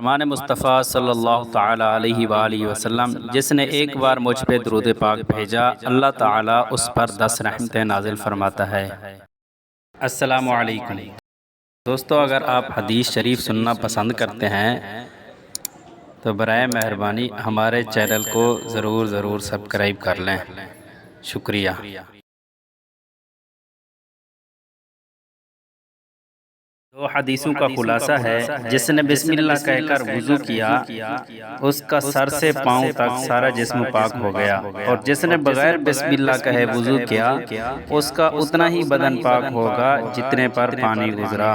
فرمان مصطفیٰ صلی اللہ تعالیٰ علیہ وآلہ وسلم، جس نے ایک بار مجھ پہ درود پاک بھیجا، اللہ تعالیٰ اس پر 10 رحمتیں نازل فرماتا ہے۔ السلام علیکم دوستو، اگر آپ حدیث شریف سننا پسند کرتے ہیں تو برائے مہربانی ہمارے چینل کو ضرور سبسکرائب کر لیں۔ شکریہ۔ دو حدیثوں کا خلاصہ ہے، جس نے بسم اللہ کہہ کر وضو کیا اس کا سر سے پاؤں تک سارا جسم پاک ہو گیا، اور جس نے بغیر بسم اللہ کہے وضو کیا اس کا اتنا ہی بدن پاک ہوگا جتنے پر پانی گزرا۔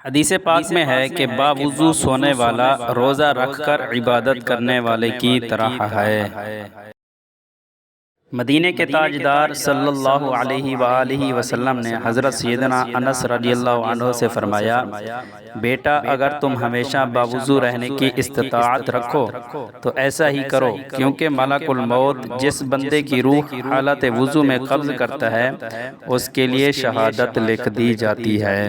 حدیث پاک میں ہے کہ باوضو سونے والا روزہ رکھ کر عبادت کرنے والے کی طرح ہے۔ مدینے کے تاجدار صلی اللہ علیہ وآلہ وسلم نے حضرت سیدنا انس رضی اللہ عنہ سے فرمایا، بیٹا اگر تم ہمیشہ باوضو رہنے کی استطاعت رکھو تو ایسا ہی کرو، کیونکہ ملک الموت جس بندے کی روح حالت وضو میں قبض کرتا ہے اس کے لیے شہادت لکھ دی جاتی ہے۔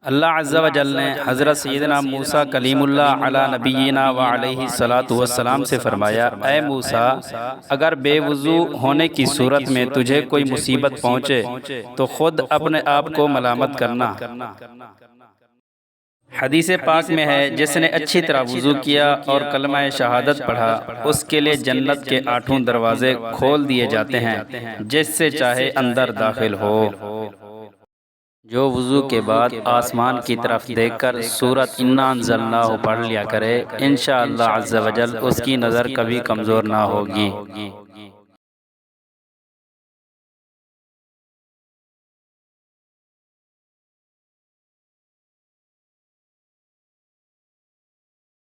اللہ عز و جل نے حضرت سیدنا موسیٰ کلیم اللہ علی نبینا و علیہ السلام سے فرمایا، اے موسیٰ اگر بے وضو ہونے کی صورت میں تجھے کوئی مصیبت پہنچے تو خود اپنے آپ کو ملامت کرنا۔ حدیث پاک میں ہے، جس نے اچھی طرح وضو کیا اور کلمہ شہادت پڑھا اس کے لیے جنت کے 8 دروازے کھول دیے جاتے ہیں، جس سے چاہے اندر داخل ہو۔ جو وضو کے بعد آسمان کی طرف دیکھ کر سورۃ انا انزلناہ پڑھ لیا کرے، انشاءاللہ عز و جل اس کی نظر کبھی کمزور نہ ہوگی۔